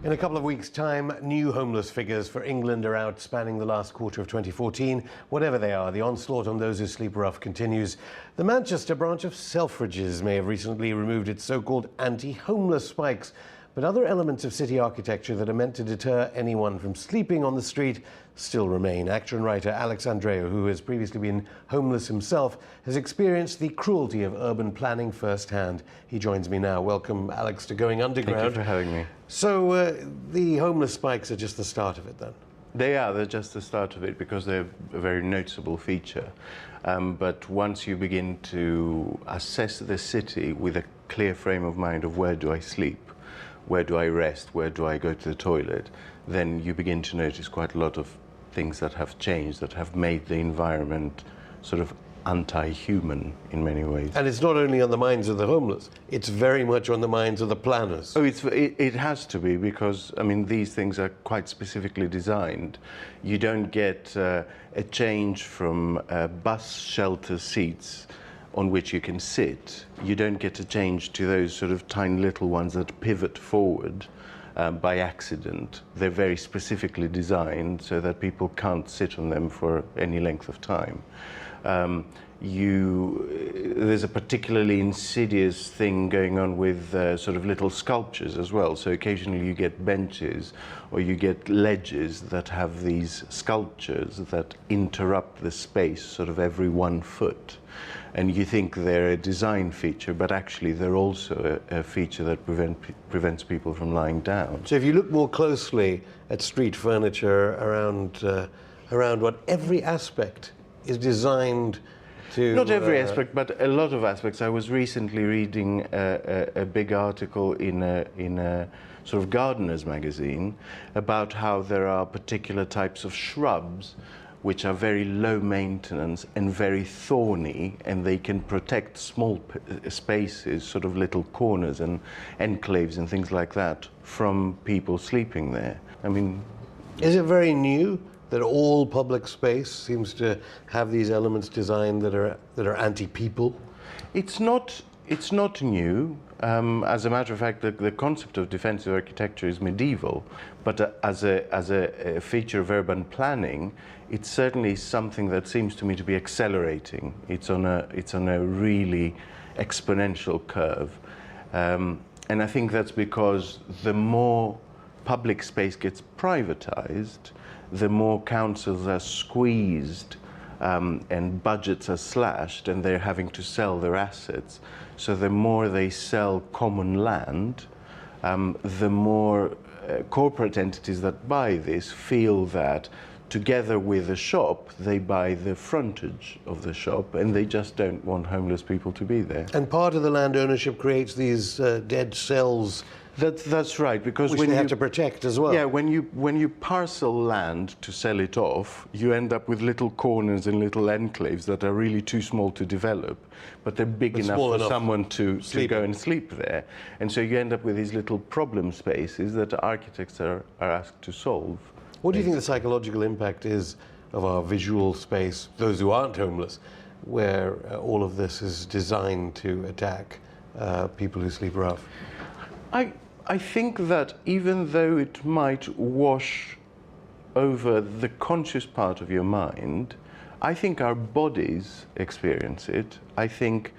In a couple of weeks' time, new homeless figures for England are out, spanning the last quarter of 2014. Whatever they are, the onslaught on those who sleep rough continues. The Manchester branch of Selfridges may have recently removed its so-called anti-homeless spikes, but other elements of city architecture that are meant to deter anyone from sleeping on the street still remain. Actor and writer Alex Andreou, who has previously been homeless himself, has experienced the cruelty of urban planning firsthand. He joins me now. Welcome, Alex, to Going Underground. Thank you for having me. So the homeless spikes are just the start of it then? They're just the start of it because they're a very noticeable feature. But once you begin to assess the city with a clear frame of mind of where do I sleep, where do I rest, where do I go to the toilet, then you begin to notice quite a lot of things that have changed, that have made the environment sort of anti-human in many ways. And it's not only on the minds of the homeless, it's very much on the minds of the planners. Oh, it has to be, because, I mean, these things are quite specifically designed. You don't get a change from bus shelter seats on which you can sit. You don't get a change to those sort of tiny little ones that pivot forward by accident. They're very specifically designed so that people can't sit on them for any length of time. There's a particularly insidious thing going on with sort of little sculptures as well. So occasionally you get benches or you get ledges that have these sculptures that interrupt the space sort of every 1 foot. And you think they're a design feature, but actually they're also a feature that prevents people from lying down. So if you look more closely at street furniture around what every aspect is designed to... Not every aspect, but a lot of aspects. I was recently reading a big article in a sort of gardener's magazine about how there are particular types of shrubs which are very low maintenance and very thorny, and they can protect small spaces, sort of little corners and enclaves and things like that, from people sleeping there. I mean... Is it very new that all public space seems to have these elements designed that are anti-people? It's not new. As a matter of fact, the concept of defensive architecture is medieval, but as a feature of urban planning, it's certainly something that seems to me to be accelerating. It's on a really exponential curve, and I think that's because the more public space gets privatized, the more councils are squeezed and budgets are slashed, and they're having to sell their assets. So the more they sell common land, the more corporate entities that buy this feel that together with the shop, they buy the frontage of the shop, and they just don't want homeless people to be there. And part of the land ownership creates these dead cells. That's right, because which they have to protect as well. Yeah, when you parcel land to sell it off, you end up with little corners and little enclaves that are really too small to develop, but they're big enough for someone to go and sleep there. And so you end up with these little problem spaces that architects are asked to solve. What do you think the psychological impact is of our visual space, those who aren't homeless, where all of this is designed to attack people who sleep rough? I think that even though it might wash over the conscious part of your mind, I think our bodies experience it. I think,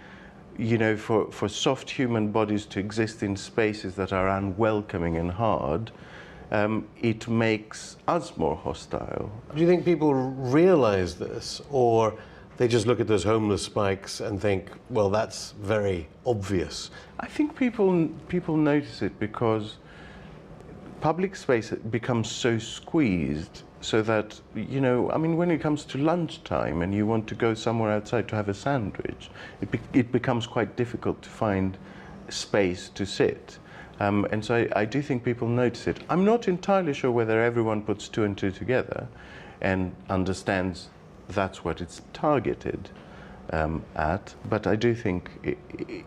you know, for soft human bodies to exist in spaces that are unwelcoming and hard, it makes us more hostile. Do you think people realize this, or they just look at those homeless spikes and think, well, that's very obvious? I think people notice it because public space becomes so squeezed, so that, you know, I mean, when it comes to lunchtime and you want to go somewhere outside to have a sandwich, it becomes quite difficult to find space to sit. And so I do think people notice it. I'm not entirely sure whether everyone puts 2 and 2 together and understands that's what it's targeted at, but I do think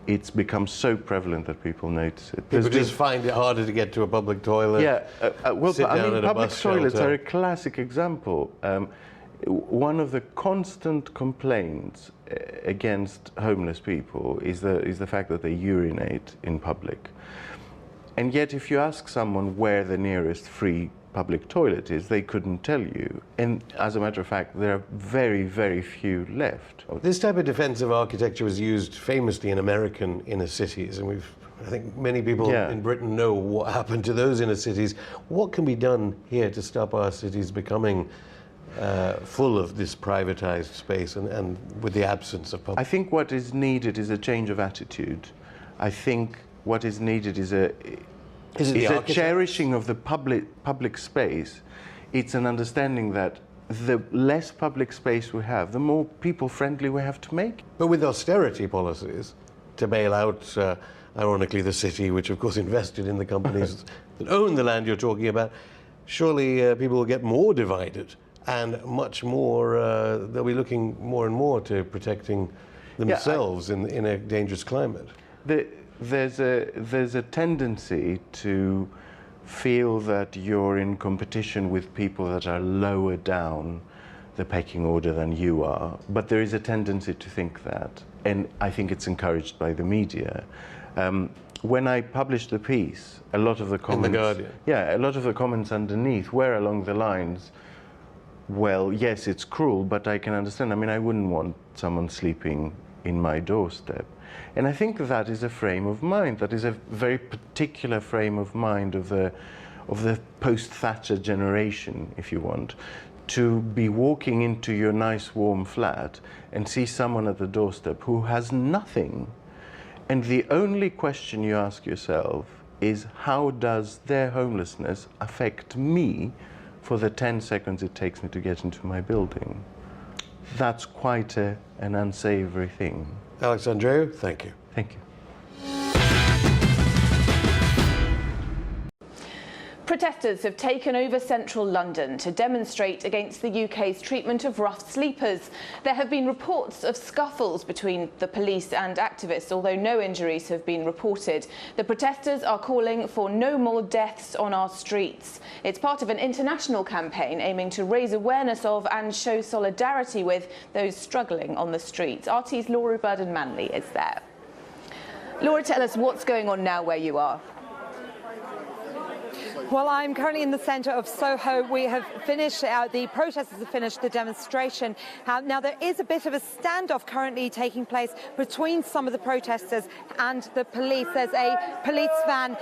it's become so prevalent that people notice it. People just find it harder to get to a public toilet. Yeah, well, I mean, public toilets shelter are a classic example. One of the constant complaints against homeless people is the fact that they urinate in public. And yet if you ask someone where the nearest free public toilet is, they couldn't tell you. And as a matter of fact, there are very, very few left. This type of defensive architecture was used famously in American inner cities, and I think many people in Britain know what happened to those inner cities. What can be done here to stop our cities becoming full of this privatized space and with the absence of public? I think what is needed is a change of attitude. I think what is needed is a cherishing of the public space. It's an understanding that the less public space we have, the more people-friendly we have to make. But with austerity policies to bail out, ironically, the city, which of course invested in the companies that own the land you're talking about, surely people will get more divided and much more, they'll be looking more and more to protecting themselves in a dangerous climate. There's a tendency to feel that you're in competition with people that are lower down the pecking order than you are, but there is a tendency to think that, and I think it's encouraged by the media. When I published the piece, a lot of the comments, in The Guardian. a lot of the comments underneath were along the lines, well, yes, it's cruel, but I can understand. I mean, I wouldn't want someone sleeping in my doorstep. And I think that is a frame of mind, that is a very particular frame of mind of the post-Thatcher generation, if you want, to be walking into your nice warm flat and see someone at the doorstep who has nothing. And the only question you ask yourself is, how does their homelessness affect me for the 10 seconds it takes me to get into my building? That's quite an unsavory thing. Alex Andreou, thank you. Thank you. Protesters have taken over central London to demonstrate against the UK's treatment of rough sleepers. There have been reports of scuffles between the police and activists, although no injuries have been reported. The protesters are calling for no more deaths on our streets. It's part of an international campaign aiming to raise awareness of and show solidarity with those struggling on the streets. RT's Laura Burden-Manley is there. Laura, tell us what's going on now where you are. Well, I'm currently in the centre of Soho. We have finished, the protesters have finished the demonstration. Now, there is a bit of a standoff currently taking place between some of the protesters and the police. There's a police van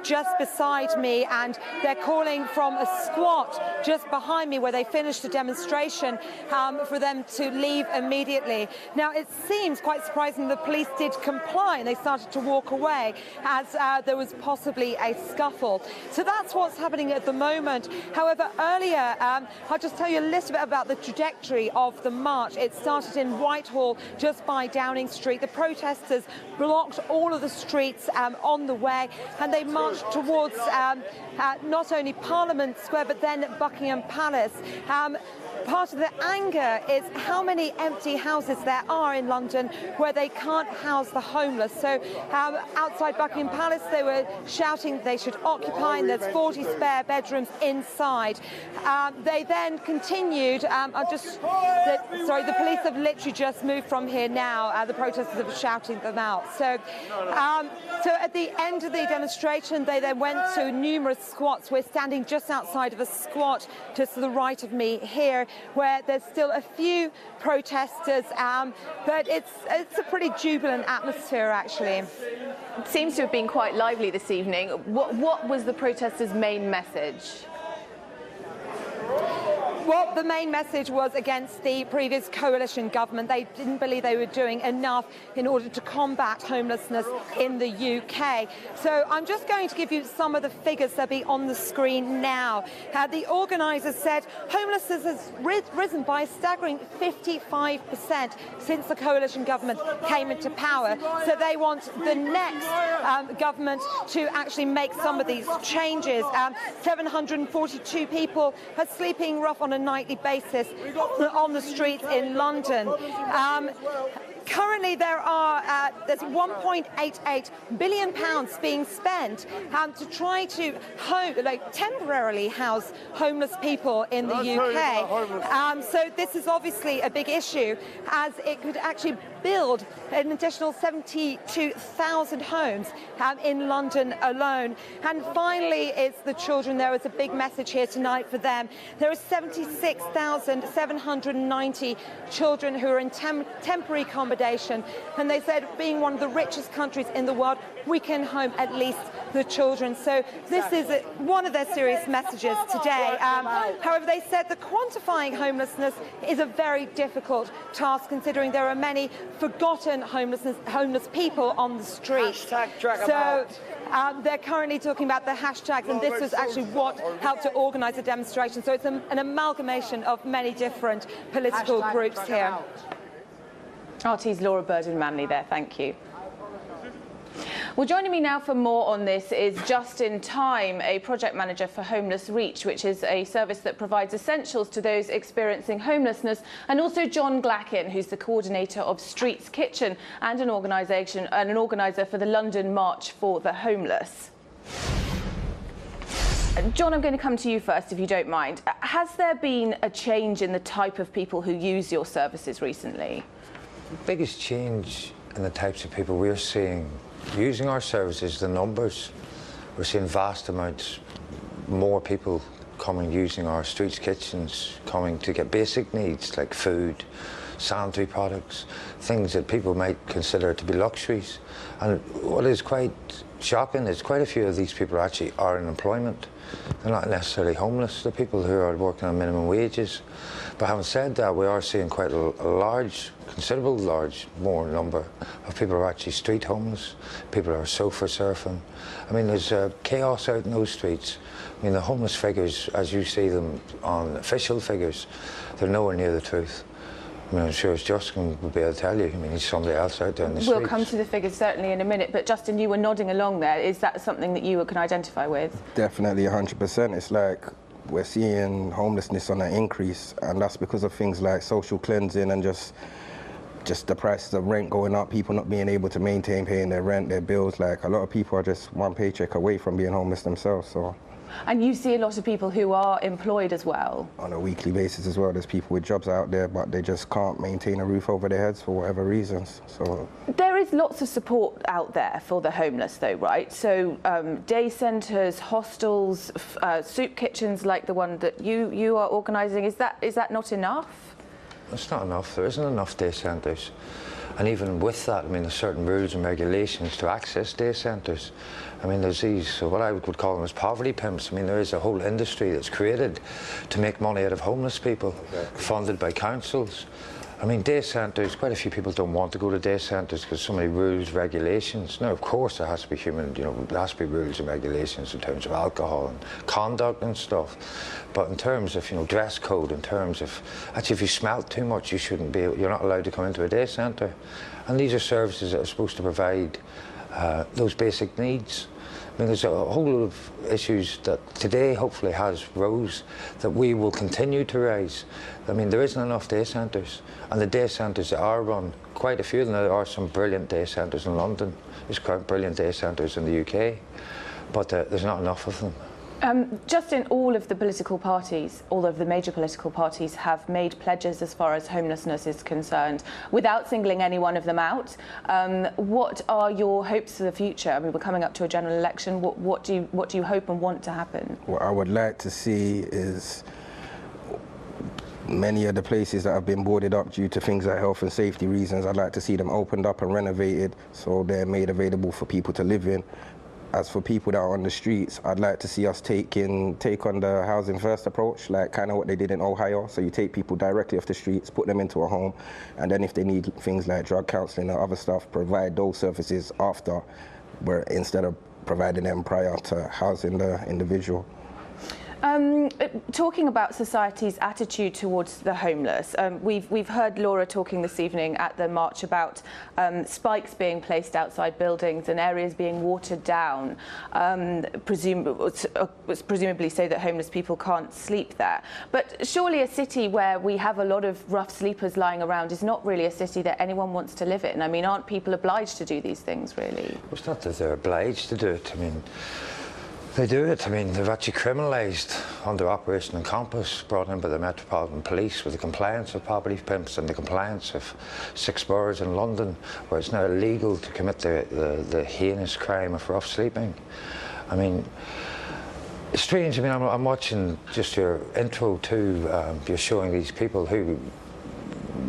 just beside me, and they're calling from a squat just behind me where they finished the demonstration for them to leave immediately. Now, it seems quite surprising the police did comply and they started to walk away as there was possibly a scuffle. So that's what's happening at the moment. However, earlier, I'll just tell you a little bit about the trajectory of the march. It started in Whitehall, just by Downing Street. The protesters blocked all of the streets on the way, and they marched towards not only Parliament Square, but then Buckingham Palace. Part of the anger is how many empty houses there are in London where they can't house the homeless. So outside Buckingham Palace, they were shouting they should occupy, and there's 40 spare bedrooms inside. They then continued. The police have literally just moved from here now. The protesters are shouting them out. So at the end of the demonstration, they then went to numerous squats. We're standing just outside of a squat just to the right of me here, where there's still a few protesters, but it's a pretty jubilant atmosphere, actually. It seems to have been quite lively this evening. What was the protesters' main message? Well, the main message was against the previous coalition government. They didn't believe they were doing enough in order to combat homelessness in the UK. So I'm just going to give you some of the figures that'll be on the screen now. The organisers said homelessness has risen by a staggering 55% since the coalition government came into power. So they want the next government to actually make some of these changes. 742 people are sleeping rough on a nightly basis on the streets in London. Currently, there's £1.88 billion being spent to try to temporarily house homeless people in the UK. So this is obviously a big issue, as it could actually build an additional 72,000 homes in London alone. And finally, it's the children. There is a big message here tonight for them. There are 76,790 children who are in temporary accommodation, and they said, being one of the richest countries in the world, we can home at least the children. So this is one of their serious messages today. However, they said that quantifying homelessness is a very difficult task, considering there are many forgotten homeless people on the street. So they're currently talking about the hashtags, and this was actually what helped to organise the demonstration. So it's an amalgamation of many different political groups here. RT's Laura Burden-Manley there, thank you. Well, joining me now for more on this is Just in Time, a project manager for Homeless Reach, which is a service that provides essentials to those experiencing homelessness, and also John Glackin, who's the coordinator of Streets Kitchen and an organiser for the London March for the Homeless. John, I'm going to come to you first, if you don't mind. Has there been a change in the type of people who use your services recently? The biggest change in the types of people we're seeing using our services, the numbers. We're seeing vast amounts more people coming using our streets kitchens, coming to get basic needs like food, sanitary products, things that people might consider to be luxuries. And what is quite shocking is quite a few of these people actually are in employment. They're not necessarily homeless, they're people who are working on minimum wages. But having said that, we are seeing quite a large, considerable large more number of people who are actually street homeless, people who are sofa surfing. I mean, there's chaos out in those streets. I mean, the homeless figures, as you see them on official figures, they're nowhere near the truth. I mean, I'm sure as Justin would be able to tell you. I mean, he's somebody else out there in the streets. We'll come to the figures certainly in a minute, but Justin, you were nodding along there. Is that something that you can identify with? Definitely 100%. It's like we're seeing homelessness on an increase, and that's because of things like social cleansing and just the prices of rent going up, people not being able to maintain paying their rent, their bills. Like, a lot of people are just one paycheck away from being homeless themselves. So. And you see a lot of people who are employed as well? On a weekly basis as well. There's people with jobs out there, but they just can't maintain a roof over their heads for whatever reasons. So there is lots of support out there for the homeless, though, right? So day centres, hostels, soup kitchens like the one that you are organising. Is that not enough? It's not enough. There isn't enough day centres. And even with that, I mean, there's certain rules and regulations to access day centres. I mean, there's these, so what I would call them as poverty pimps. I mean, there is a whole industry that's created to make money out of homeless people, funded by councils. I mean, day centres, quite a few people don't want to go to day centres because so many rules, regulations. Now, of course, there has to be there has to be rules and regulations in terms of alcohol and conduct and stuff. But in terms of, dress code, in terms of, actually, if you smelt too much, you're not allowed to come into a day centre. And these are services that are supposed to provide those basic needs. I mean, there's a whole lot of issues that today hopefully has rose that we will continue to raise. I mean, there isn't enough day centres, and the day centres that are run, quite a few of them, there are some brilliant day centres in London, there's quite brilliant day centres in the UK, but there's not enough of them. Justin, all of the major political parties have made pledges as far as homelessness is concerned, without singling any one of them out. What are your hopes for the future? I mean, we're coming up to a general election. What do you hope and want to happen? What I would like to see is many of the places that have been boarded up due to things like health and safety reasons, I'd like to see them opened up and renovated so they're made available for people to live in. As for people that are on the streets, I'd like to see us take on the housing first approach, like kind of what they did in Ohio. So you take people directly off the streets, put them into a home, and then if they need things like drug counselling or other stuff, provide those services after, instead of providing them prior to housing the individual. Talking about society's attitude towards the homeless, we've heard Laura talking this evening at the march about spikes being placed outside buildings and areas being watered down, presumably so that homeless people can't sleep there. But surely a city where we have a lot of rough sleepers lying around is not really a city that anyone wants to live in. I mean, aren't people obliged to do these things, really? Well, it's not that they're obliged to do it. I mean, They do it. I mean, they've actually criminalised under Operation Encompass, brought in by the Metropolitan Police, with the compliance of property pimps and the compliance of 6 boroughs in London, where it's now illegal to commit the heinous crime of rough sleeping. I mean, it's strange. I mean, I'm watching just your intro to, you're showing these people who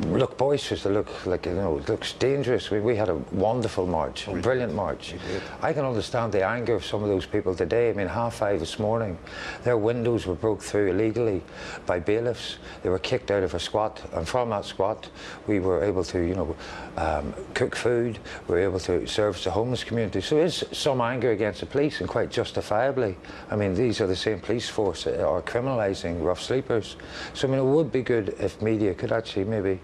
look boisterous, they look like, you know, it looks dangerous. We had a wonderful march, a brilliant march. I can understand the anger of some of those people today. I mean, 5:30 this morning, their windows were broke through illegally by bailiffs. They were kicked out of a squat, and from that squat, we were able to, you know, cook food. We were able to service the homeless community. So there is some anger against the police, and quite justifiably. I mean, these are the same police force that are criminalising rough sleepers. So I mean, it would be good if media could actually maybe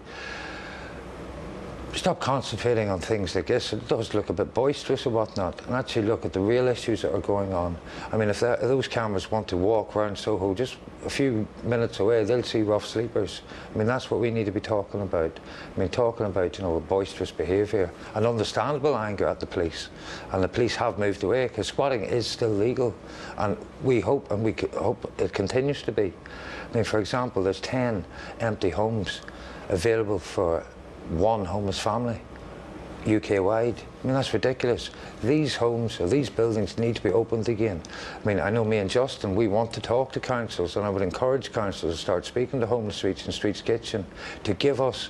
stop concentrating on things like this. It does look a bit boisterous or whatnot, and actually look at the real issues that are going on. I mean, if those cameras want to walk around Soho just a few minutes away, they'll see rough sleepers. I mean, that's what we need to be talking about. I mean, talking about, you know, boisterous behaviour and understandable anger at the police. And the police have moved away, because squatting is still legal, and we hope, and we hope it continues to be. I mean, for example, there's 10 empty homes available for 1 homeless family, UK-wide. I mean, that's ridiculous. These homes, or these buildings, need to be opened again. I mean, I know me and Justin, we want to talk to councils, and I would encourage councils to start speaking to Homeless Streets and Streets Kitchen to give us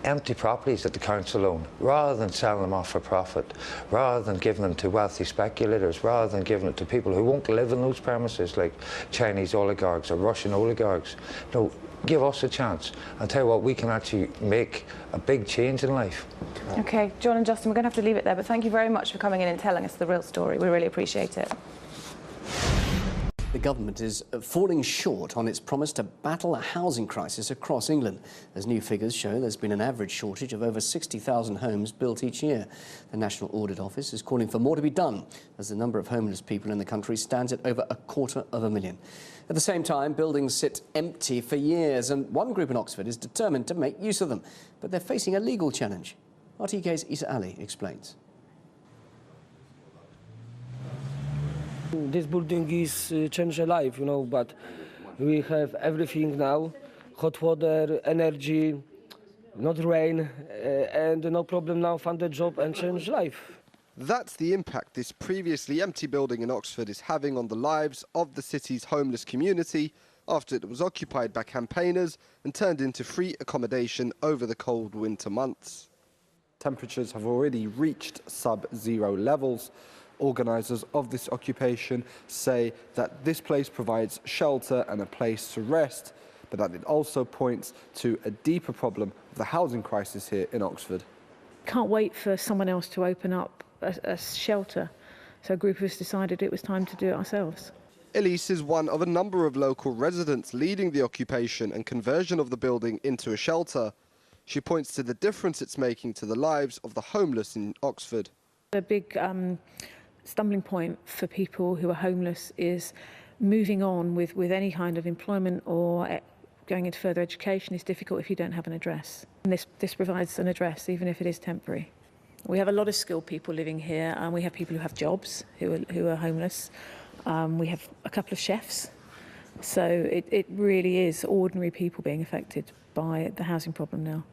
empty properties that the council own, rather than selling them off for profit, rather than giving them to wealthy speculators, rather than giving it to people who won't live in those premises, like Chinese oligarchs or Russian oligarchs. No, give us a chance, and tell you what, we can actually make a big change in life. OK, John and Justin, we're going to have to leave it there, but thank you very much for coming in and telling us the real story. We really appreciate it. The government is falling short on its promise to battle a housing crisis across England. As new figures show, there's been an average shortage of over 60,000 homes built each year. The National Audit Office is calling for more to be done, as the number of homeless people in the country stands at over 250,000. At the same time, buildings sit empty for years, and one group in Oxford is determined to make use of them. But they're facing a legal challenge. RTK's Isa Ali explains. This building is changed a life, you know, but we have everything now, hot water, energy, not rain, and no problem now, find a job and change life. That's the impact this previously empty building in Oxford is having on the lives of the city's homeless community after it was occupied by campaigners and turned into free accommodation over the cold winter months. Temperatures have already reached sub-zero levels. Organisers of this occupation say that this place provides shelter and a place to rest, but that it also points to a deeper problem of the housing crisis here in Oxford. Can't wait for someone else to open up a shelter, so a group of us decided it was time to do it ourselves. Elise is one of a number of local residents leading the occupation and conversion of the building into a shelter. She points to the difference it's making to the lives of the homeless in Oxford. A big stumbling point for people who are homeless is moving on with any kind of employment or going into further education is difficult if you don't have an address. And this provides an address, even if it is temporary. We have a lot of skilled people living here, and we have people who have jobs who are homeless. We have a couple of chefs. So it really is ordinary people being affected by the housing problem now.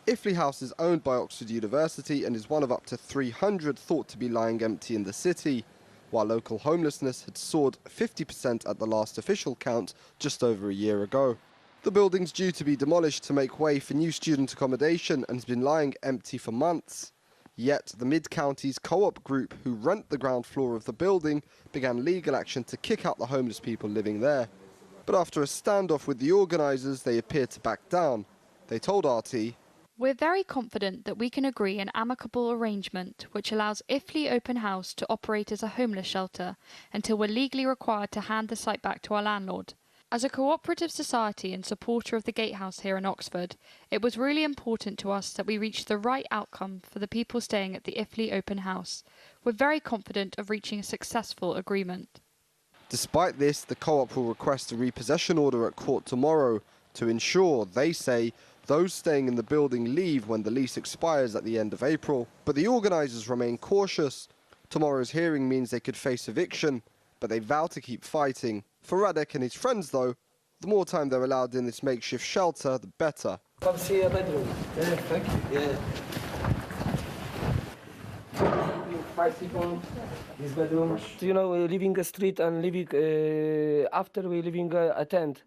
Iffley House is owned by Oxford University and is one of up to 300 thought to be lying empty in the city, while local homelessness had soared 50% at the last official count just over a year ago. The building's due to be demolished to make way for new student accommodation and has been lying empty for months. Yet the Mid-Counties Co-op group, who rent the ground floor of the building, began legal action to kick out the homeless people living there. But after a standoff with the organisers, they appeared to back down. They told RT, "We're very confident that we can agree an amicable arrangement which allows Iffley Open House to operate as a homeless shelter until we're legally required to hand the site back to our landlord. As a cooperative society and supporter of the Gatehouse here in Oxford, it was really important to us that we reach the right outcome for the people staying at the Iffley Open House. We're very confident of reaching a successful agreement." Despite this, the co-op will request a repossession order at court tomorrow to ensure, they say, those staying in the building leave when the lease expires at the end of April. But the organisers remain cautious. Tomorrow's hearing means they could face eviction, but they vow to keep fighting. For Radek and his friends, though, the more time they're allowed in this makeshift shelter, the better. Come see a bedroom. Yeah, thank you. Yeah. This bedroom. You know, living a street and living after we living a tent.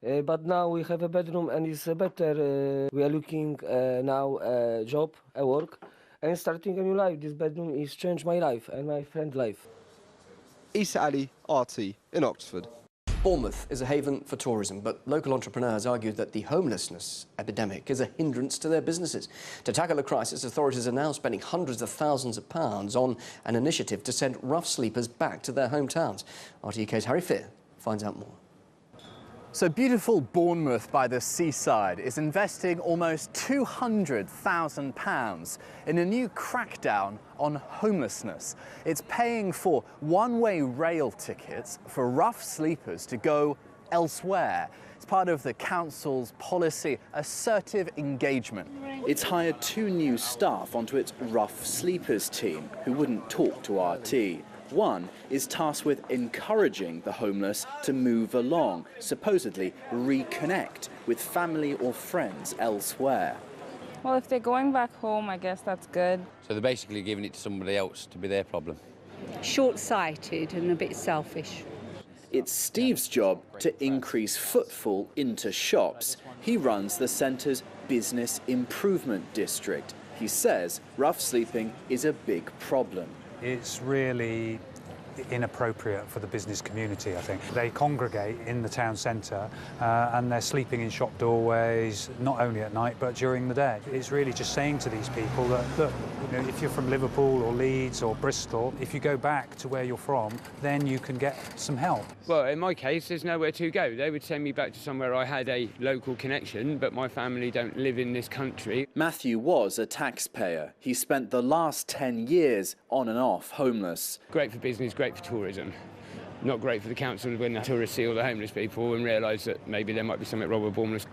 But now we have a bedroom and it's better. We are looking now a job, a work, and starting a new life. This bedroom is changed my life and my friend's life. Issa Ali, RT in Oxford. Bournemouth is a haven for tourism, but local entrepreneurs argue that the homelessness epidemic is a hindrance to their businesses. To tackle the crisis, authorities are now spending hundreds of thousands of pounds on an initiative to send rough sleepers back to their hometowns. RTUK's Harry Fear finds out more. So beautiful Bournemouth by the seaside is investing almost £200,000 in a new crackdown on homelessness. It's paying for one-way rail tickets for rough sleepers to go elsewhere. It's part of the council's policy, assertive engagement. It's hired 2 new staff onto its rough sleepers team who wouldn't talk to RT. One is tasked with encouraging the homeless to move along, supposedly reconnect with family or friends elsewhere. Well, if they're going back home, I guess that's good. So they're basically giving it to somebody else to be their problem. Short-sighted and a bit selfish. It's Steve's job to increase footfall into shops. He runs the centre's business improvement district. He says rough sleeping is a big problem. It's really inappropriate for the business community, I think. They congregate in the town centre and they're sleeping in shop doorways, not only at night but during the day. It's really just saying to these people that, look, you know, if you're from Liverpool or Leeds or Bristol, if you go back to where you're from, then you can get some help. Well, in my case, there's nowhere to go. They would send me back to somewhere I had a local connection, but my family don't live in this country. Matthew was a taxpayer. He spent the last 10 years on and off homeless. Great for business, great for tourism. Not great for the council when the tourists see all the homeless people and realise that maybe there might be something wrong with Bournemouth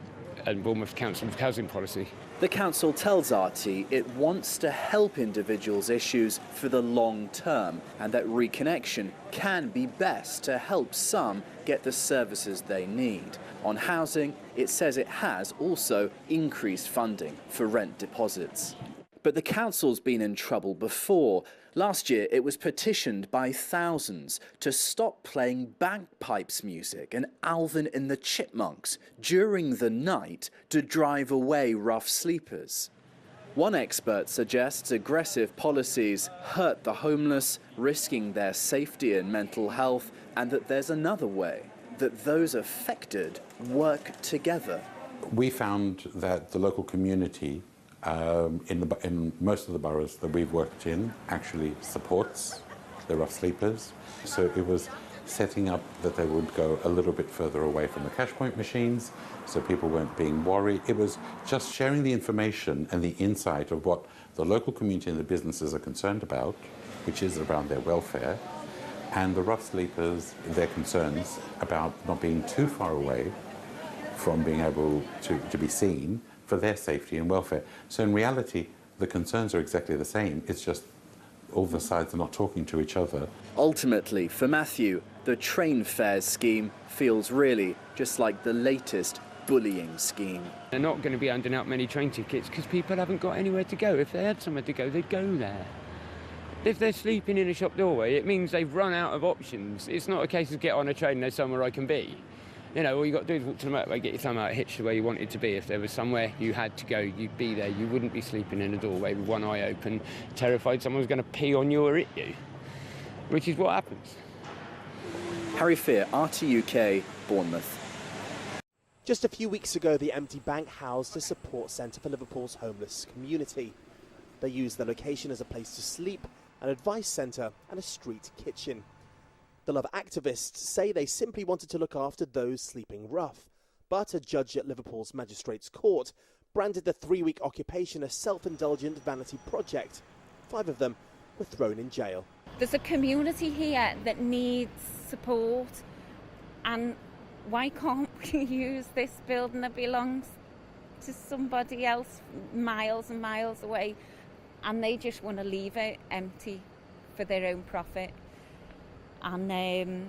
and Bournemouth Council's housing policy. The council tells RT it wants to help individuals' issues for the long term and that reconnection can be best to help some get the services they need. On housing, it says it has also increased funding for rent deposits. But the council's been in trouble before. Last year, it was petitioned by thousands to stop playing bagpipes music and Alvin and the Chipmunks during the night to drive away rough sleepers. One expert suggests aggressive policies hurt the homeless, risking their safety and mental health, and that there's another way, that those affected work together. We found that the local community in most of the boroughs that we've worked in actually supports the rough sleepers. So it was setting up that they would go a little bit further away from the cash point machines so people weren't being worried. It was just sharing the information and the insight of what the local community and the businesses are concerned about, which is around their welfare, and the rough sleepers, their concerns about not being too far away from being able to be seen for their safety and welfare. So in reality, the concerns are exactly the same. It's just all the sides are not talking to each other. Ultimately, for Matthew, the train fares scheme feels really just like the latest bullying scheme. They're not going to be handing out many train tickets because people haven't got anywhere to go. If they had somewhere to go, they'd go there. If they're sleeping in a shop doorway, it means they've run out of options. It's not a case of get on a train, there's somewhere I can be. You know, all you got to do is walk to the motorway, get your thumb out, hitch to where you wanted to be. If there was somewhere you had to go, you'd be there. You wouldn't be sleeping in a doorway with one eye open, terrified someone was going to pee on you or hit you, which is what happens. Harry Fear, RTUK, Bournemouth. Just a few weeks ago, the empty bank housed a support centre for Liverpool's homeless community. They used the location as a place to sleep, an advice centre and a street kitchen. The Love activists say they simply wanted to look after those sleeping rough, but a judge at Liverpool's Magistrates Court branded the 3-week occupation a self-indulgent vanity project. 5 of them were thrown in jail. There's a community here that needs support, and why can't we use this building that belongs to somebody else miles and miles away, and they just want to leave it empty for their own profit? And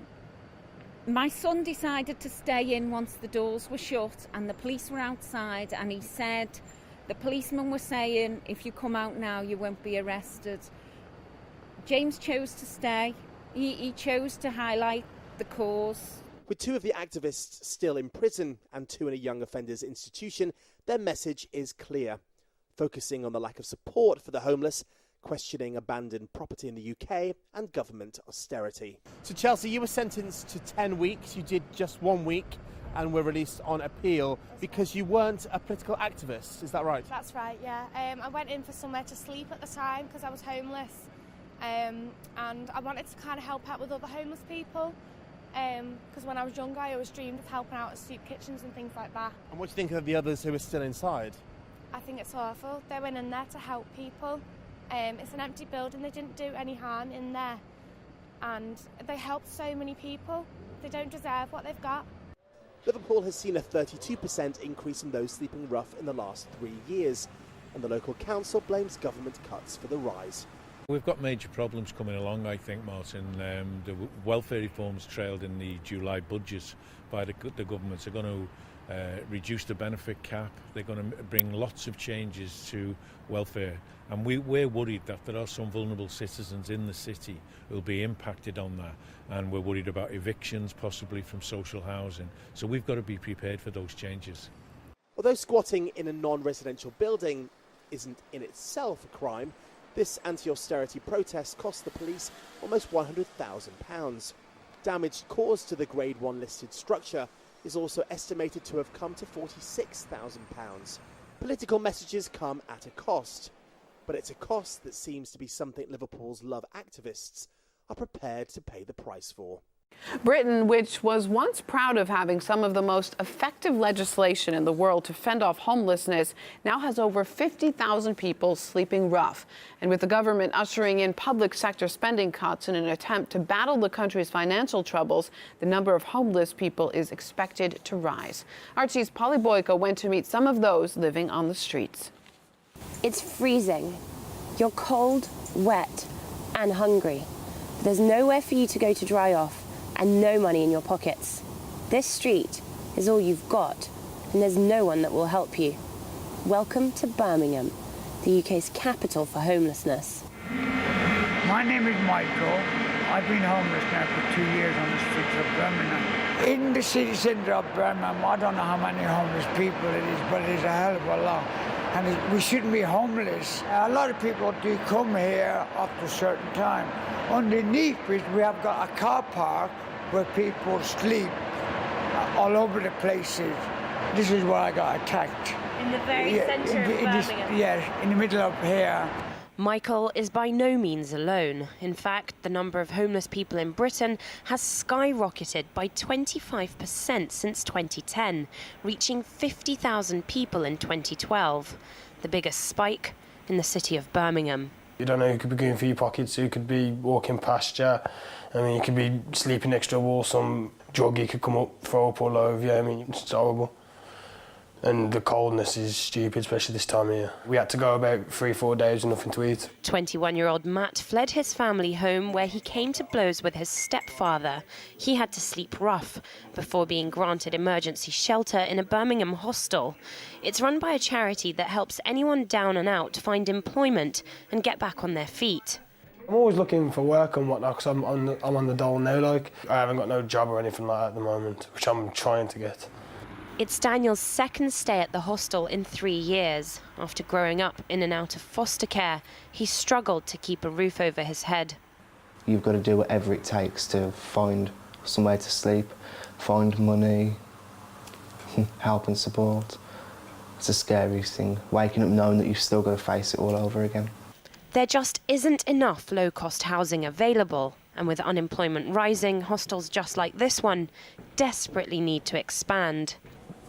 my son decided to stay in once the doors were shut and the police were outside, and he said the policemen were saying, if you come out now you won't be arrested. James chose to stay. He chose to highlight the cause. With 2 of the activists still in prison and 2 in a young offenders institution, their message is clear, focusing on the lack of support for the homeless, questioning abandoned property in the UK and government austerity. So Chelsea, you were sentenced to 10 weeks. You did just 1 week and were released on appeal because you weren't a political activist. Is that right? That's right, yeah. I went in for somewhere to sleep at the time because I was homeless, and I wanted to kind of help out with other homeless people, because when I was younger I always dreamed of helping out at soup kitchens and things like that. And what do you think of the others who are still inside? I think it's awful. They went in there to help people. It's an empty building, they didn't do any harm in there, and they helped so many people. They don't deserve what they've got. Liverpool has seen a 32% increase in those sleeping rough in the last 3 years, and the local council blames government cuts for the rise. We've got major problems coming along, I think, Martin. The welfare reforms trailed in the July budget by the governments are going to reduce the benefit cap. They're going to bring lots of changes to welfare. And we're worried that there are some vulnerable citizens in the city who will be impacted on that. And we're worried about evictions, possibly from social housing. So we've got to be prepared for those changes. Although squatting in a non-residential building isn't in itself a crime, this anti-austerity protest cost the police almost £100,000. Damage caused to the Grade 1 listed structure is also estimated to have come to £46,000. Political messages come at a cost, but it's a cost that seems to be something Liverpool's Love activists are prepared to pay the price for. Britain, which was once proud of having some of the most effective legislation in the world to fend off homelessness, now has over 50,000 people sleeping rough. And with the government ushering in public sector spending cuts in an attempt to battle the country's financial troubles, the number of homeless people is expected to rise. Archie's Polly Boyko went to meet some of those living on the streets. It's freezing. You're cold, wet, and hungry. There's nowhere for you to go to dry off, and no money in your pockets. This street is all you've got, and there's no one that will help you. Welcome to Birmingham, the UK's capital for homelessness. My name is Michael. I've been homeless now for 2 years on the streets of Birmingham. In the city centre of Birmingham, I don't know how many homeless people it is, but it is a hell of a lot. And we shouldn't be homeless. A lot of people do come here after a certain time. Underneath it, we have got a car park where people sleep all over the places. This is where I got attacked. In the very centre of Birmingham? Yes, in the middle of here. Michael is by no means alone. In fact, the number of homeless people in Britain has skyrocketed by 25% since 2010, reaching 50,000 people in 2012, the biggest spike in the city of Birmingham. You don't know who could be going through your pockets, who could be walking past you. I mean, you could be sleeping next to a wall, some druggie could come up, throw up all over you. I mean, it's horrible. And the coldness is stupid, especially this time of year. We had to go about 3-4 days with nothing to eat. 21-year-old Matt fled his family home where he came to blows with his stepfather. He had to sleep rough before being granted emergency shelter in a Birmingham hostel. It's run by a charity that helps anyone down and out find employment and get back on their feet. I'm always looking for work and whatnot because I'm on the dole now. Like, I haven't got no job or anything like that at the moment, which I'm trying to get. It's Daniel's second stay at the hostel in 3 years. After growing up in and out of foster care, he struggled to keep a roof over his head. You've got to do whatever it takes to find somewhere to sleep, find money, help and support. It's the scariest thing, waking up knowing that you've still got to face it all over again. There just isn't enough low-cost housing available, and with unemployment rising, hostels just like this one desperately need to expand.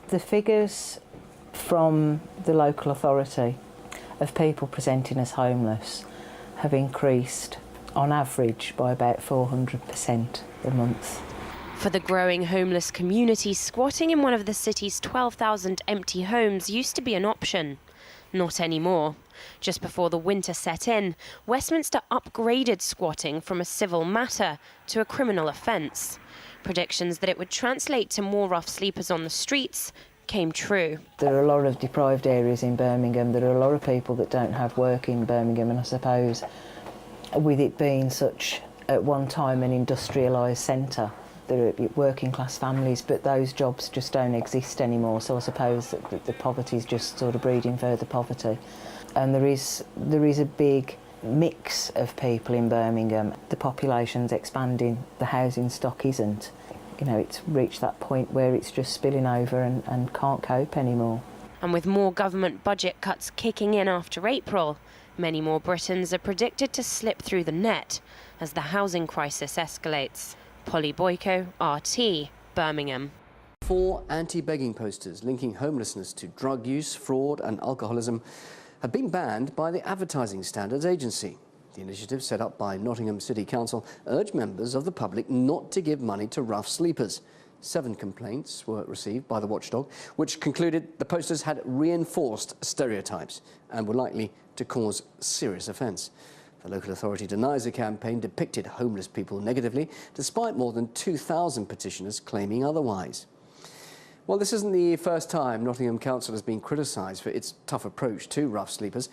The figures from the local authority of people presenting as homeless have increased on average by about 400% a month. For the growing homeless community, squatting in one of the city's 12,000 empty homes used to be an option. Not anymore. Just before the winter set in, Westminster upgraded squatting from a civil matter to a criminal offence. Predictions that it would translate to more rough sleepers on the streets came true. There are a lot of deprived areas in Birmingham. There are a lot of people that don't have work in Birmingham, and I suppose with it being such, at one time, an industrialised centre, there are working class families, but those jobs just don't exist anymore. So I suppose that the poverty is just sort of breeding further poverty. And there is a big mix of people in Birmingham. The population's expanding, the housing stock isn't. You know, it's reached that point where it's just spilling over and can't cope anymore. And with more government budget cuts kicking in after April, many more Britons are predicted to slip through the net as the housing crisis escalates. Polly Boyko, RT, Birmingham. 4 anti-begging posters linking homelessness to drug use, fraud and alcoholism have been banned by the Advertising Standards Agency. The initiative, set up by Nottingham City Council, urged members of the public not to give money to rough sleepers. 7 complaints were received by the watchdog, which concluded the posters had reinforced stereotypes and were likely to cause serious offence. The local authority denies the campaign depicted homeless people negatively, despite more than 2,000 petitioners claiming otherwise. Well, this isn't the first time Nottingham Council has been criticised for its tough approach to rough sleepers,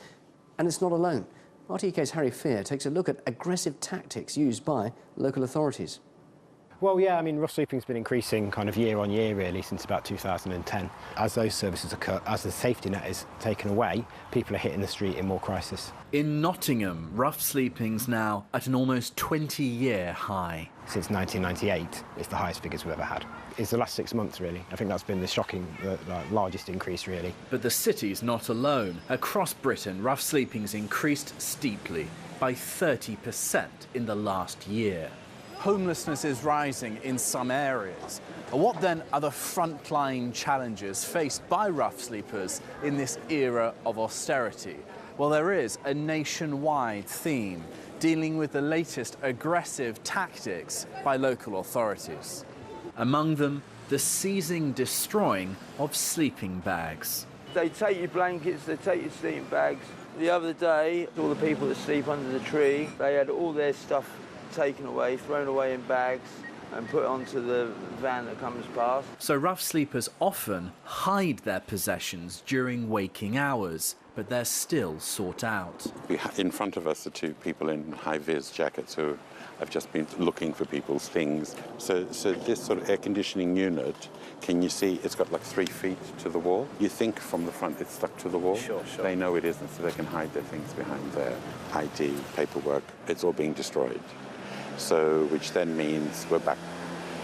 and it's not alone. RTK's Harry Fear takes a look at aggressive tactics used by local authorities. Well, yeah, I mean, rough sleeping's been increasing kind of year on year, really, since about 2010. As those services occur, as the safety net is taken away, people are hitting the street in more crisis. In Nottingham, rough sleeping's now at an almost 20-year high. Since 1998, it's the highest figures we've ever had. It's the last 6 months, really. I think that's been the shocking, the largest increase, really. But the city's not alone. Across Britain, rough sleeping's increased steeply by 30% in the last year. Homelessness is rising in some areas. What then are the frontline challenges faced by rough sleepers in this era of austerity? Well, there is a nationwide theme dealing with the latest aggressive tactics by local authorities. Among them, the seizing, destroying of sleeping bags. They take your blankets, they take your sleeping bags. The other day, all the people that sleep under the tree, they had all their stuff taken away, thrown away in bags and put onto the van that comes past. So rough sleepers often hide their possessions during waking hours, but they're still sought out. In front of us are 2 people in high-vis jackets who have just been looking for people's things. So this sort of air conditioning unit, can you see it's got like 3 feet to the wall? You think from the front it's stuck to the wall. Sure. They know it isn't, so they can hide their things behind their ID, paperwork. It's all being destroyed. So, which then means we're back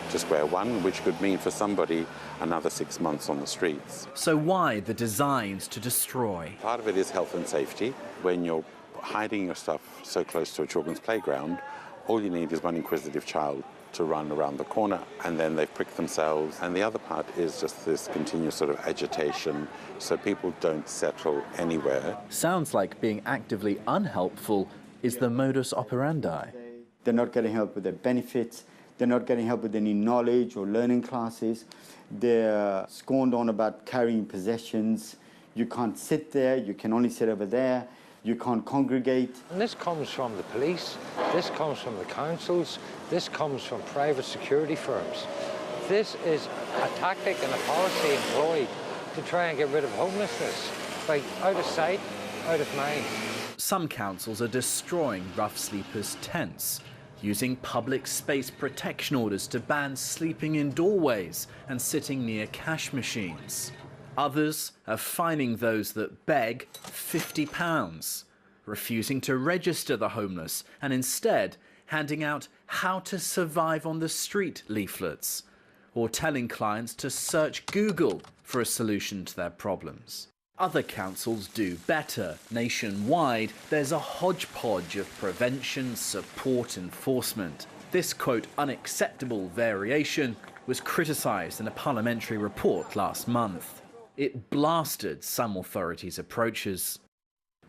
to square one, which could mean for somebody another 6 months on the streets. So why the designs to destroy? Part of it is health and safety. When you're hiding your stuff so close to a children's playground, all you need is one inquisitive child to run around the corner and then they've pricked themselves. And the other part is just this continuous sort of agitation so people don't settle anywhere. Sounds like being actively unhelpful is the modus operandi. They're not getting help with their benefits. They're not getting help with any knowledge or learning classes. They're scorned on about carrying possessions. You can't sit there. You can only sit over there. You can't congregate. And this comes from the police. This comes from the councils. This comes from private security firms. This is a tactic and a policy employed to try and get rid of homelessness. Like, out of sight, out of mind. Some councils are destroying rough sleepers' tents, using public space protection orders to ban sleeping in doorways and sitting near cash machines. Others are fining those that beg £50, refusing to register the homeless and instead handing out how to survive on the street leaflets, or telling clients to search Google for a solution to their problems. Other councils do better. Nationwide, there's a hodgepodge of prevention, support, enforcement. This, quote, unacceptable variation was criticised in a parliamentary report last month. It blasted some authorities' approaches.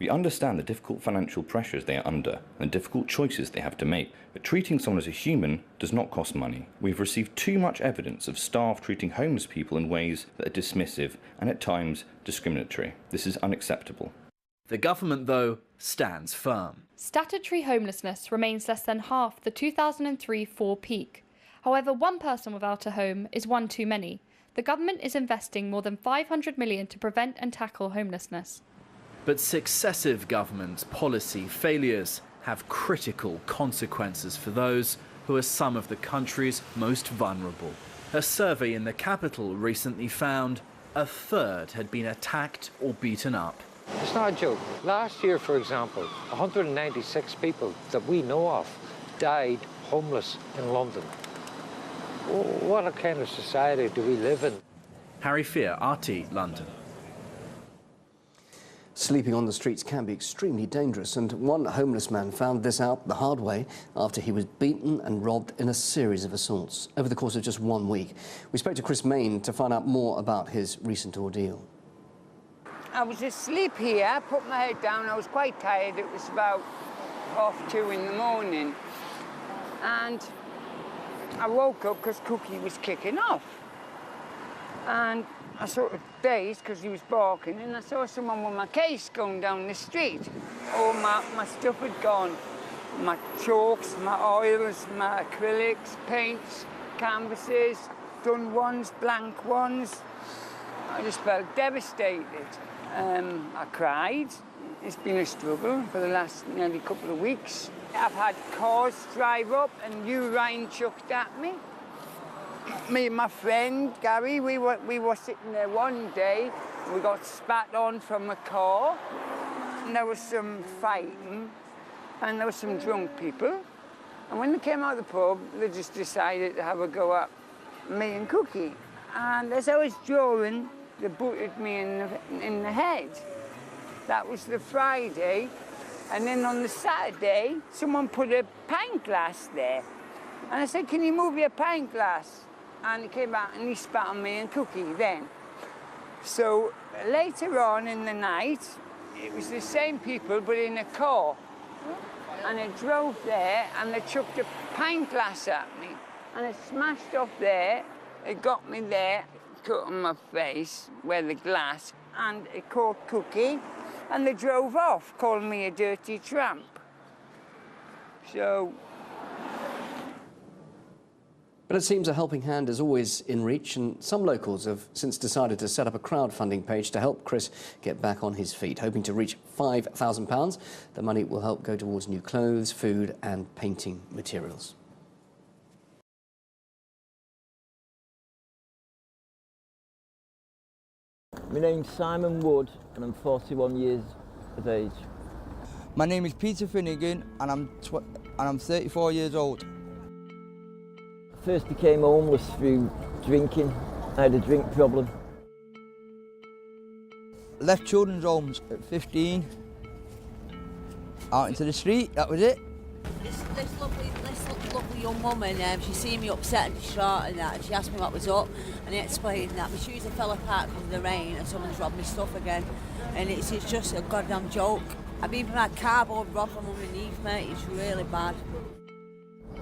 We understand the difficult financial pressures they are under and the difficult choices they have to make, but treating someone as a human does not cost money. We've received too much evidence of staff treating homeless people in ways that are dismissive and at times discriminatory. This is unacceptable. The government, though, stands firm. Statutory homelessness remains less than half the 2003-04 peak. However, one person without a home is one too many. The government is investing more than $500 million to prevent and tackle homelessness. But successive government policy failures have critical consequences for those who are some of the country's most vulnerable. A survey in the capital recently found a third had been attacked or beaten up. It's not a joke. Last year, for example, 196 people that we know of died homeless in London. What a kind of society do we live in? Harry Fear, RT, London. Sleeping on the streets can be extremely dangerous, and one homeless man found this out the hard way after he was beaten and robbed in a series of assaults over the course of just 1 week. We spoke to Chris Main to find out more about his recent ordeal. I was asleep here, I put my head down, I was quite tired, it was about 2:30 in the morning, and I woke up because Cookie was kicking off. And I sort of dazed because he was barking, and I saw someone with my case going down the street. All my stuff had gone. My chalks, my oils, my acrylics, paints, canvases, done ones, blank ones. I just felt devastated. I cried. It's been a struggle for the last nearly couple of weeks. I've had cars drive up and urine chucked at me. Me and my friend Gary, we were sitting there one day, we got spat on from a car, and there was some fighting, and there were some drunk people. And when they came out of the pub, they just decided to have a go at me and Cookie. And as I was drawing, they butted me in the head. That was the Friday. And then on the Saturday, someone put a pint glass there. And I said, can you move your pint glass? And he came out and he spat on me and Cookie then. So later on in the night, it was the same people, but in a car. And I drove there and they chucked a pint glass at me. And it smashed off there, it got me there, cut on my face, where the glass, and it caught Cookie, and they drove off, calling me a dirty tramp. So... But it seems a helping hand is always in reach, and some locals have since decided to set up a crowdfunding page to help Chris get back on his feet, hoping to reach £5,000. The money will help go towards new clothes, food and painting materials. My name's Simon Wood and I'm 41 years of age. My name is Peter Finnegan and I'm 34 years old. I first became homeless through drinking. I had a drink problem. Left children's homes at 15. Out into the street, that was it. This lovely young woman, she seen me upset and distraught and that, and she asked me what was up, and I explained that my shoes had fell apart because of the rain and someone's robbed my stuff again, and it's just a goddamn joke. I've even had cardboard robbed from underneath, mate, it's really bad.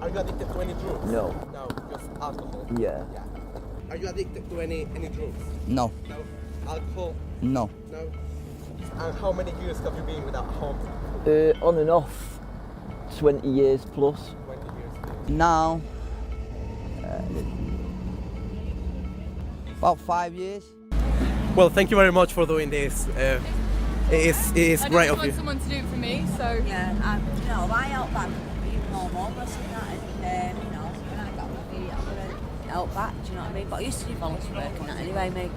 Are you addicted to any drugs? No. No, just alcohol? Yeah. Are you addicted to any drugs? No. No. Alcohol? No. No. And how many years have you been without a home? On and off, 20 years plus. 20 years. Now, about 5 years. Well, thank you very much for doing this. It is great of you. I just want someone to do it for me, so... Yeah, I help back even more homeless and that, and, when I got my feet, I'm going to help back, do you know what I mean? But I used to do voluntary work and that anyway, mate.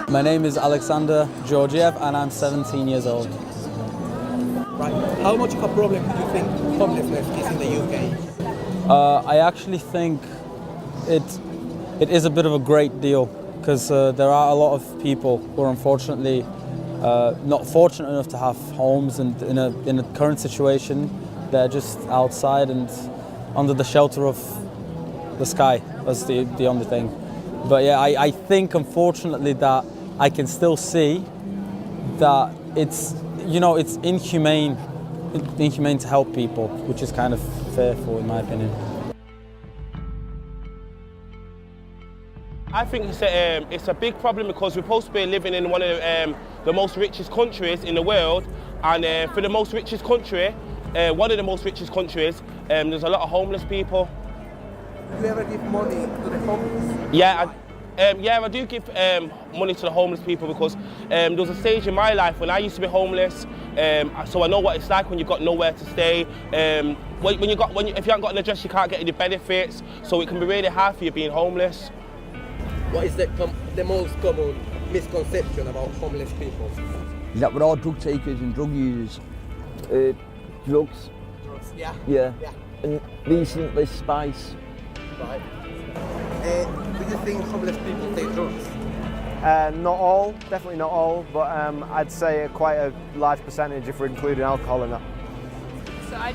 My name is Alexander Georgiev and I'm 17 years old. Right. How much of a problem do you think homelessness is in the UK? I actually think it is a bit of a great deal because there are a lot of people who are unfortunately not fortunate enough to have homes, and in a current situation they're just outside and under the shelter of the sky That's the only thing. But yeah, I think unfortunately that I can still see that it's, you know, it's inhumane to help people, which is kind of fearful in my opinion. I think it's a big problem because we're supposed to be living in one of the most richest countries in the world, and for the most richest country, one of the most richest countries, there's a lot of homeless people. Do you ever give money to the homeless? Yeah, I do give money to the homeless people because there was a stage in my life when I used to be homeless, so I know what it's like when you've got nowhere to stay. If you haven't got an address, you can't get any benefits, so it can be really hard for you being homeless. What is the most common misconception about homeless people? Is that we're all drug takers and drug users? Drugs. Drugs, yeah. Yeah. And recently spice. Right. Do you think homeless people take drugs? Not all, definitely not all, but I'd say quite a large percentage if we're including alcohol in that. So I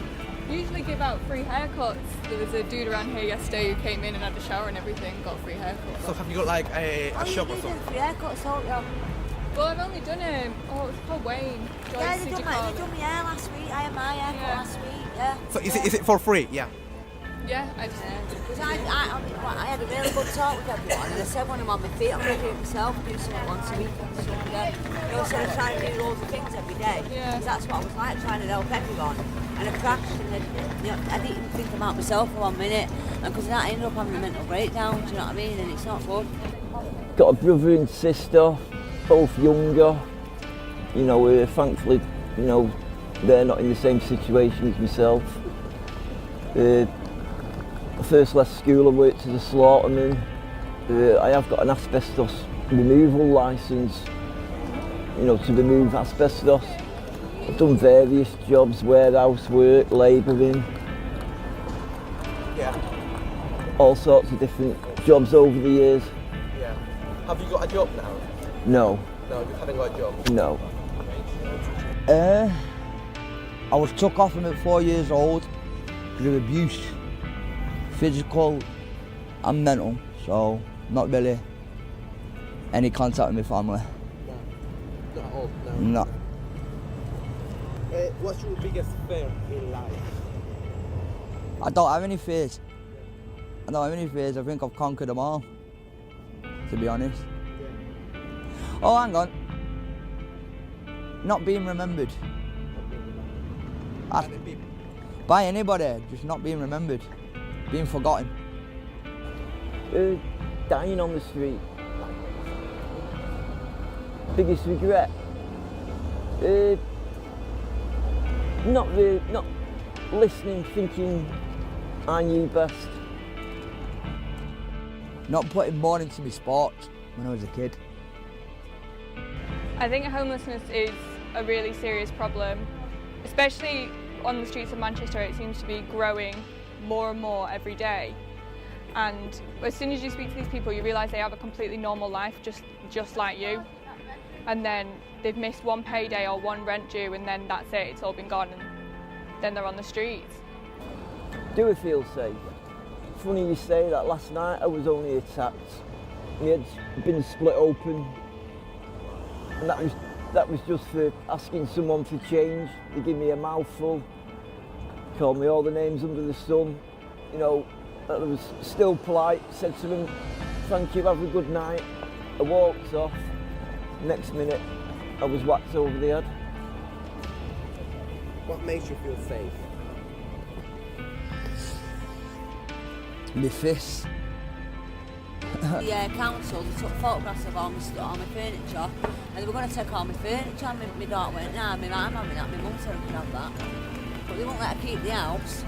usually give out free haircuts. There was a dude around here yesterday who came in and had a shower and everything, got a free haircut. So have you got like a shop or something? Free haircuts, don't you? Well, I've only done it was called Wayne. Yeah, they done my hair last week. I had my haircut last week, yeah. So is it for free? Yeah. Yeah, I just... Because I had a really good talk with everyone, and I said when I'm on my feet, I'm going to do it myself, do something once a week and stuff, yeah. You know, instead of trying to do loads of things every day. Because that's what I was like, trying to help everyone. And I crashed, and I didn't even think about myself for 1 minute, and because of that I ended up having a mental breakdown, do you know what I mean? And it's not good. Got a brother and sister, both younger. You know, thankfully, you know, they're not in the same situation as myself. First left school, I worked as a slaughterman. I have got an asbestos removal licence, you know, to remove asbestos. I've done various jobs, warehouse work, labouring. Yeah. All sorts of different jobs over the years. Yeah. Have you got a job now? No. No, you haven't got a job? No. I was took off him at 4 years old because of abuse. Physical and mental, so not really any contact with my family. No. Not at all? No. What's your biggest fear in life? I don't have any fears. I think I've conquered them all, to be honest. Yeah. Oh, hang on. Not being remembered. By anybody, just not being remembered. Being forgotten. Dying on the street. Biggest regret? Not listening, thinking I knew best. Not putting more into my sport when I was a kid. I think homelessness is a really serious problem, especially on the streets of Manchester. It seems to be growing more and more every day, and as soon as you speak to these people you realise they have a completely normal life just like you, and then they've missed one payday or one rent due and then that's it, it's all been gone, and then they're on the streets. Do I feel safe? Funny you say that. Last night I was only attacked. My head's been split open, and that was just for asking someone for change. They give me a mouthful, called me all the names under the sun, you know. I was still polite, said to them, thank you, have a good night. I walked off. Next minute, I was whacked over the head. What makes you feel safe? My fists. The council, they took photographs of all my furniture, and they were going to take all my furniture, and my daughter went, nah, my mum having that, my mum said I could have that. But they won't let her keep the house.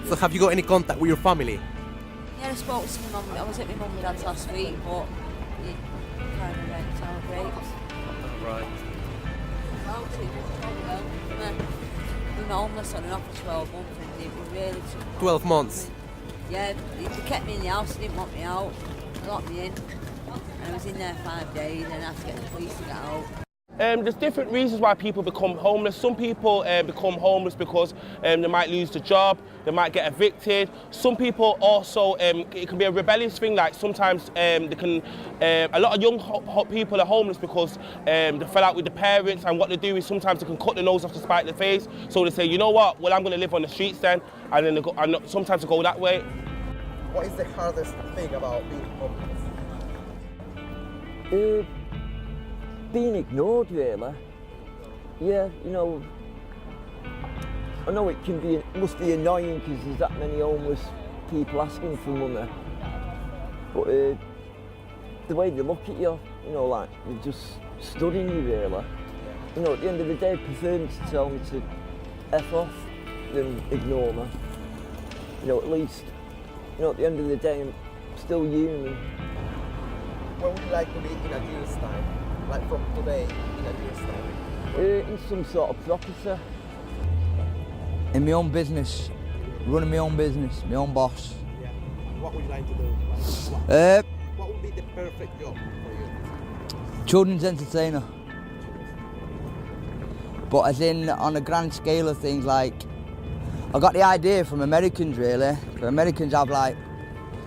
So have you got any contact with your family? Yeah, I spoke to my mum. I was at my mum and dad's last week, but yeah, kind of went sour grapes. Right. We were homeless on and off for 12 months, and they were really took 12 months? Yeah, they kept me in the house, they didn't want me out, they locked me in, and I was in there 5 days, and I had to get the police to get out. There's different reasons why people become homeless. Some people become homeless because they might lose the job, they might get evicted. Some people also, it can be a rebellious thing, like sometimes a lot of young people are homeless because they fell out with the parents, and what they do is sometimes they can cut the nose off to spite the face. So they say, you know what, well, I'm going to live on the streets then, and then sometimes they go that way. What is the hardest thing about being homeless? Being ignored, really. Yeah, you know, I know it must be annoying because there's that many homeless people asking for money, but the way they look at you, you know, like they're just studying you, really. You know, at the end of the day, I prefer them to tell me to F off than ignore me. You know, at least, you know, at the end of the day, I'm still human. Where would you like to be in a year's time? Like from today, in a year's time? In some sort of property. In my own business, running my own business, my own boss. Yeah. What would you like to do? What would be the perfect job for you? Children's entertainer. But as in, on a grand scale of things, like, I got the idea from Americans, really. The Americans have, like,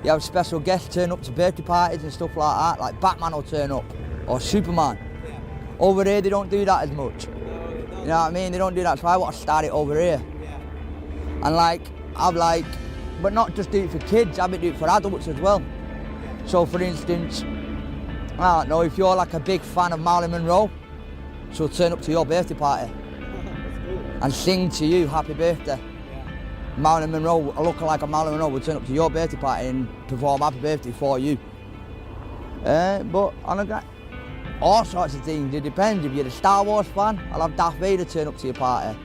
you have special guests turn up to birthday parties and stuff like that, like Batman will turn up, or Superman. Yeah. Over here, they don't do that as much. No, you know what I mean? They don't do that, so I want to start it over here. Yeah. And like, but not just do it for kids, I've been doing it for adults as well. Yeah. So for instance, I don't know, if you're like a big fan of Marilyn Monroe, she'll turn up to your birthday party and sing to you happy birthday. Marilyn Monroe, a lookalike of Marilyn Monroe, will turn up to your birthday party and perform happy birthday for you. But on all sorts of things, it depends. If you're a Star Wars fan, I'll have Darth Vader turn up to your party.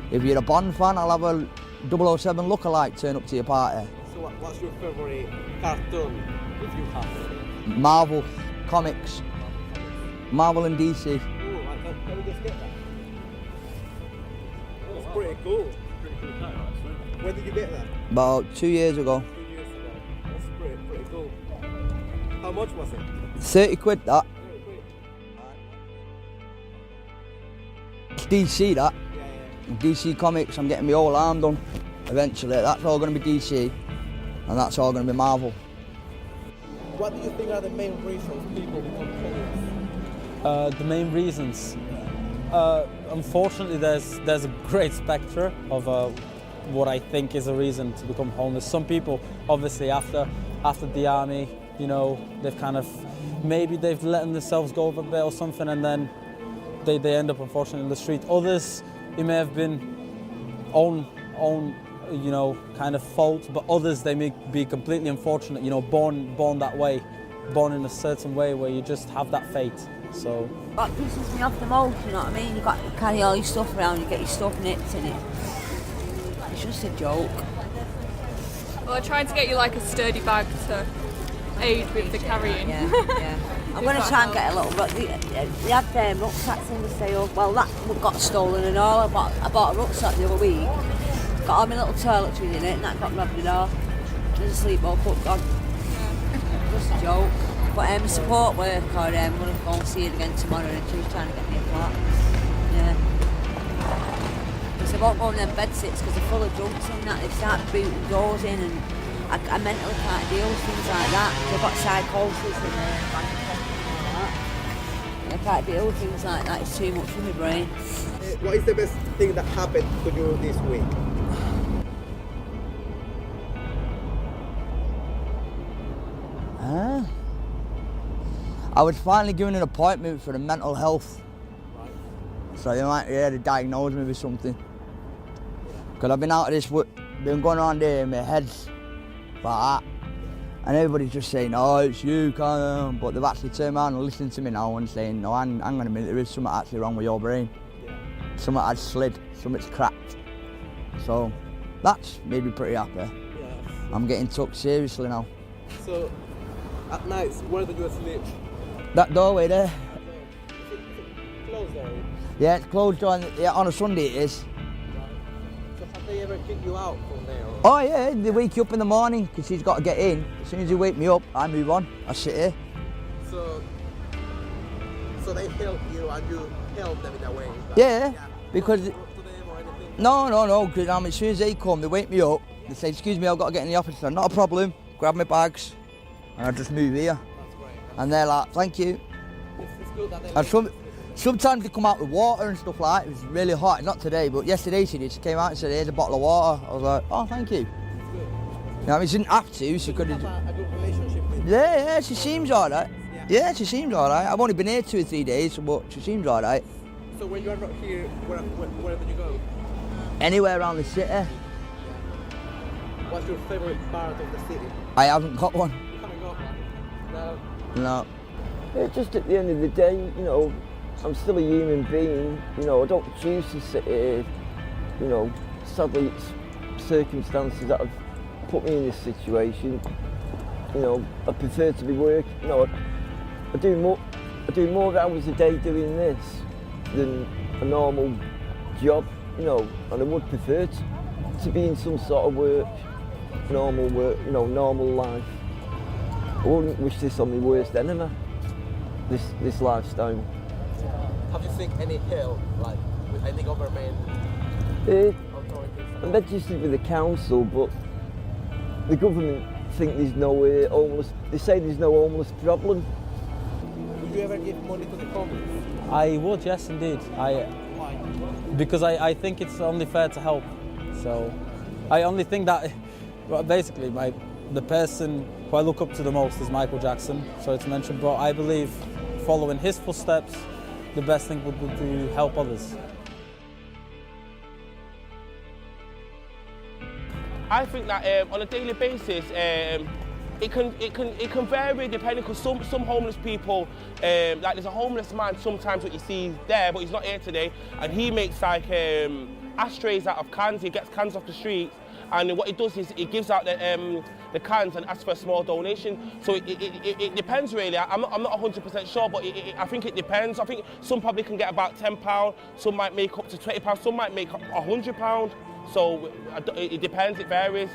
If you're a Bond fan, I'll have a 007 lookalike turn up to your party. So what's your favourite cartoon, if you have? Marvel, comics. Marvel and DC. Oh, can we just get that? That's pretty cool. When did you get that? About 2 years ago. 2 years ago. That's pretty cool. How much was it? 30 quid, that. 30 quid. It's DC, that. Yeah. DC Comics, I'm getting my whole arm done eventually. That's all going to be DC, and that's all going to be Marvel. What do you think are the main reasons people become homeless? The main reasons? Unfortunately, there's a great spectrum of what I think is a reason to become homeless. Some people, obviously, after the army, you know, maybe they've let themselves go over a bit or something, and then they end up, unfortunately, in the street. Others, it may have been own, you know, kind of fault, but others, they may be completely unfortunate, you know, born that way, born in a certain way where you just have that fate. So what pisses me off the most, you know what I mean? You got to carry all your stuff around, you get your stuff nicked in it. It's just a joke. Well, I tried to get you like a sturdy bag to aid with the carrying. Yeah. I'm going to try and get a little. They had rucksacks in the sale. Well, that got stolen and all. I bought a rucksack the other week. Got all my little toiletries in it, and that got robbed and all. There's a sleepwalk put gone. Just a joke. But a support worker, I'm going to go and see it again tomorrow, and she's trying to get me a flat. Yeah. Because I won't go on them bed sits because they're full of drunks and that. They start booting doors in, and I mentally can't deal with things like that. I've got psychosis and I can't deal with things like that. It's too much for my brain. What is the best thing that happened to you this week? I was finally given an appointment for the mental health. So they might be able to diagnose me with something. Because I've been out of this, been going around there in my head's like that. And everybody's just saying, oh, it's you, can't. But they've actually turned around and listened to me now and saying, no, hang on a minute, there is something actually wrong with your brain. Something has slid, something's cracked. So that's made me pretty happy. Yeah. I'm getting took seriously now. So at night, where do you sleep? That doorway there. Is it closed there? Yeah, it's closed on a Sunday it is. Right. So have they ever kicked you out from there? Or? Oh yeah, they wake you up in the morning because he's got to get in. As soon as they wake me up, I move on. I sit here. So So they help you and you help them in a way? Like, Yeah, because... No, because as soon as they come, they wake me up, they say, excuse me, I've got to get in the office. I say, not a problem, grab my bags, and I just move here. And they're like, thank you. It's good that they And sometimes they come out with water and stuff like that. It was really hot, not today, but yesterday she came out and said, here's a bottle of water. I was like, oh, thank you. You know, she didn't have to, she could have... a good relationship with Yeah, she seems alright. Yeah, she seems alright. I've only been here 2 or 3 days, but she seems alright. So when you are not here, where do you go? Anywhere around the city. What's your favourite part of the city? I haven't got one. You haven't got one? No. No. Yeah, just at the end of the day, you know, I'm still a human being. You know, I don't choose to sit here. You know, sadly, it's circumstances that have put me in this situation. You know, I prefer to be working. You know, I do more hours a day doing this than a normal job. You know, and I would prefer to be in some sort of work, you know, normal life. I wouldn't wish this on my worst enemy, this lifestyle. Have you seen any help, like, with any government I'm registered with the council, but the government think there's no homeless, they say there's no homeless problem. Would you ever give money to the homeless? I would, yes indeed. Because I think it's only fair to help. So I only think that, well, basically, the person who I look up to the most is Michael Jackson, sorry to mention, but I believe following his footsteps, the best thing would be to help others. I think that on a daily basis, it can vary depending, because some homeless people, like there's a homeless man sometimes that you see there, but he's not here today, and he makes like ashtrays out of cans. He gets cans off the street, and what he does is he gives out the cans and asks for a small donation. So it depends really. I'm not 100% sure, but I think it depends. I think some probably can get about £10, some might make up to £20, some might make £100. So it depends, it varies.